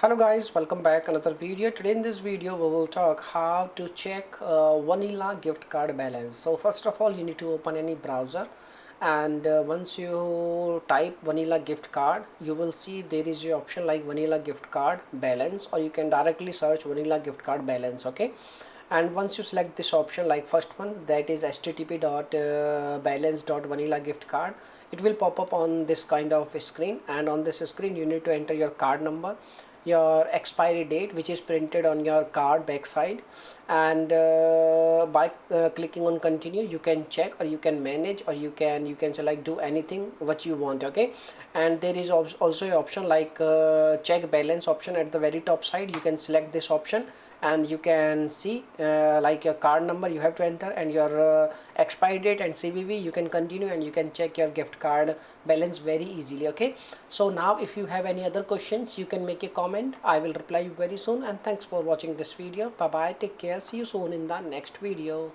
Hello guys, welcome back another video. Today in this video we will talk how to check vanilla gift card balance. So first of all you need to open any browser, and once you type vanilla gift card you will see there is a option like vanilla gift card balance, or you can directly search vanilla gift card balance. Okay, and once you select this option, like first one, that is http://balance.vanilla gift card, it will pop up on this kind of screen, and on this screen you need to enter your card number, your expiry date which is printed on your card backside, and by clicking on continue you can check, or you can manage, or you can select do anything what you want. Okay, and there is also an option like check balance option at the very top side. You can select this option and you can see like your card number you have to enter, and your expiry date and CVV. You can continue and you can check your gift card balance very easily. Okay, so now if you have any other questions you can make a comment. I will reply you very soon, and thanks for watching this video. Bye bye, take care, see you soon in the next video.